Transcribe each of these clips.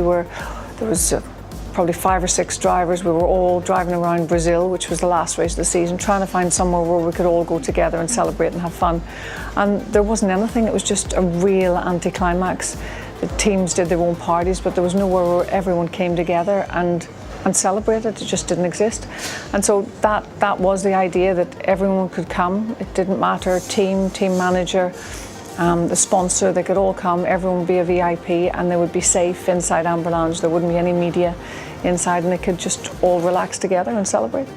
There was probably 5 or 6 drivers. We were all driving around Brazil, which was the last race of the season, trying to find somewhere where we could all go together and celebrate and have fun. And there wasn't anything. It was just a real anticlimax. The teams did their own parties, but there was nowhere where everyone came together and celebrated. It just didn't exist. And so that was the idea, that everyone could come. It didn't matter, team manager, the sponsor, they could all come, everyone would be a VIP, and they would be safe inside Amber Lounge. There wouldn't be any media inside, and they could just all relax together and celebrate.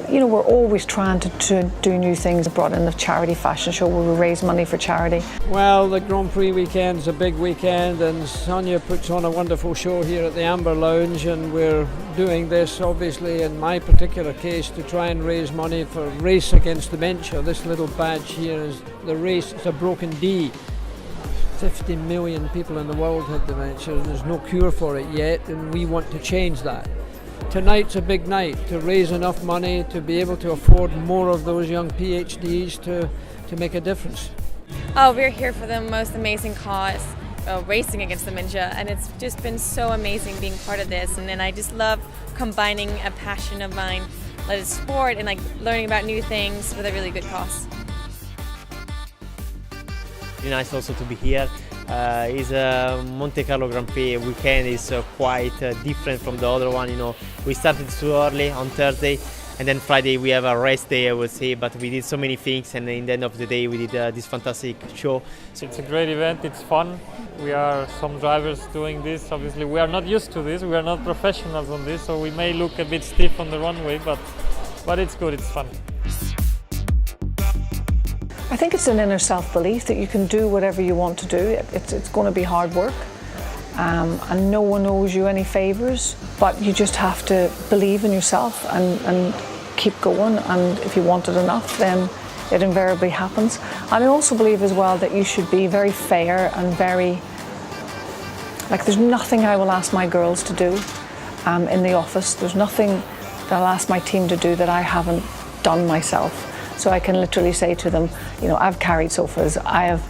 You know, we're always trying to do new things. We brought in the charity fashion show where we raise money for charity. Well, the Grand Prix weekend is a big weekend, and Sonia puts on a wonderful show here at the Amber Lounge, and we're doing this obviously in my particular case to try and raise money for Race Against Dementia. This little badge here is the race. It's a broken D. 50 million people in the world have dementia, and there's no cure for it yet, and we want to change that. Tonight's a big night to raise enough money to be able to afford more of those young PhDs to make a difference. Oh, we're here for the most amazing cause, Racing Against Dementia, and it's just been so amazing being part of this. And then I just love combining a passion of mine, like a sport, and like learning about new things with a really good cause. Really nice also to be here. Is Monte Carlo Grand Prix weekend is quite different from the other one. You know, we started too early on Thursday, and then Friday we have a rest day, I would say. But we did so many things, and in the end of the day we did this fantastic show. So it's a great event. It's fun. We are some drivers doing this. Obviously, we are not used to this. We are not professionals on this, so we may look a bit stiff on the runway, but it's good. It's fun. I think it's an inner self-belief that you can do whatever you want to do. It's going to be hard work, and no one owes you any favours, but you just have to believe in yourself and keep going, and if you want it enough, then it invariably happens. And I also believe as well that you should be very fair and there's nothing I will ask my girls to do in the office. There's nothing that I'll ask my team to do that I haven't done myself. So I can literally say to them, you know, I've carried sofas, I have,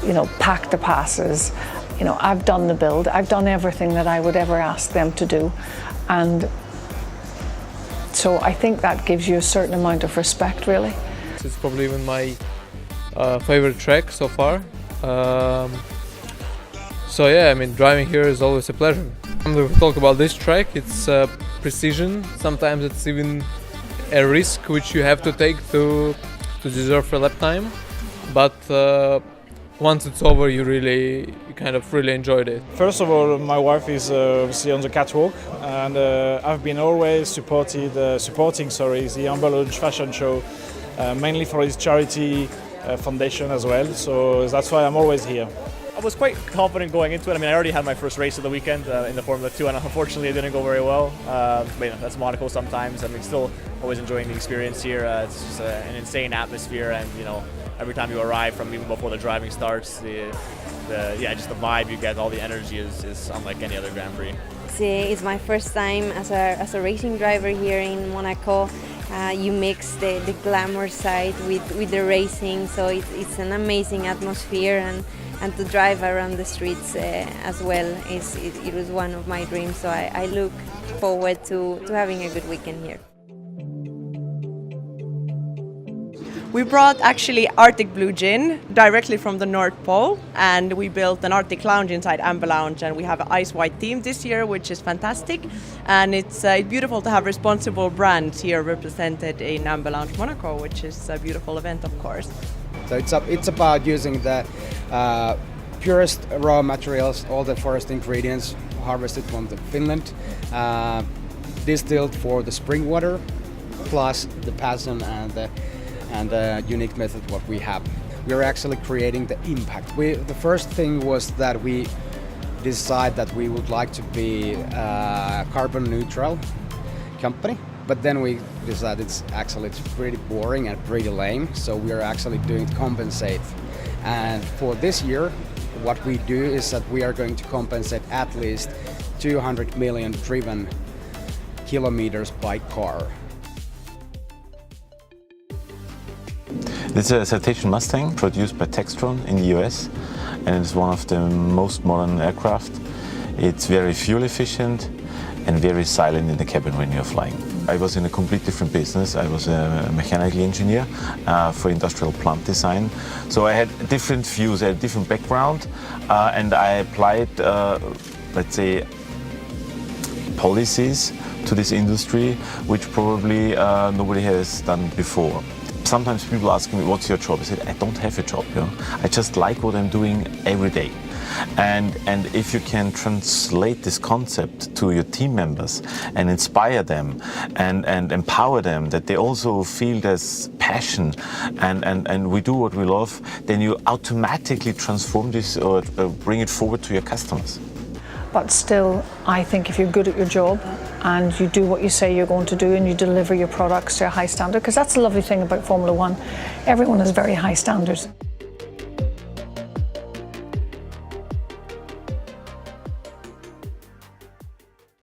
you know, packed the passes, you know, I've done the build, I've done everything that I would ever ask them to do. And so I think that gives you a certain amount of respect, really. It's probably even my favorite track so far. So yeah, I mean, driving here is always a pleasure. When we talk about this track, it's precision. Sometimes it's even a risk which you have to take to deserve a lap time, but once it's over, you kind of really enjoyed it. First of all, my wife is obviously on the catwalk, and I've been always supporting the Amber Lounge fashion show, mainly for his charity foundation as well. So that's why I'm always here. I was quite confident going into it. I mean, I already had my first race of the weekend in the Formula 2, and unfortunately it didn't go very well. But you know, that's Monaco sometimes. I mean, still always enjoying the experience here. It's just an insane atmosphere, and you know, every time you arrive, from even before the driving starts, just the vibe you get, all the energy is unlike any other Grand Prix. It's my first time as a racing driver here in Monaco. You mix the glamour side with the racing, so it's an amazing atmosphere, and to drive around the streets as well it was one of my dreams. So I look forward to having a good weekend here. We brought actually Arctic Blue Gin directly from the North Pole, and we built an Arctic Lounge inside Amber Lounge, and we have an ice white theme this year, which is fantastic. And it's beautiful to have responsible brands here represented in Amber Lounge Monaco, which is a beautiful event, of course. So it's about using the purest raw materials, all the forest ingredients harvested from Finland, distilled for the spring water, plus the passion and the unique method what we have. We are actually creating the impact. The first thing was that we decided that we would like to be a carbon neutral company, but then we decided it's pretty boring and pretty lame, so we are actually doing to compensate. And for this year, what we do is that we are going to compensate at least 200 million driven kilometers by car. This is a Citation Mustang produced by Textron in the US, and it's one of the most modern aircraft. It's very fuel efficient and very silent in the cabin when you're flying. I was in a complete different business. I was a mechanical engineer for industrial plant design. So I had different views, I had a different background, and I applied, let's say, policies to this industry, which probably nobody has done before. Sometimes people ask me, what's your job? I said, I don't have a job. You know? I just like what I'm doing every day. And if you can translate this concept to your team members and inspire them and empower them, that they also feel this passion and we do what we love, then you automatically transform this or bring it forward to your customers. But still, I think if you're good at your job and you do what you say you're going to do and you deliver your products to a high standard, because that's the lovely thing about Formula One, everyone has very high standards.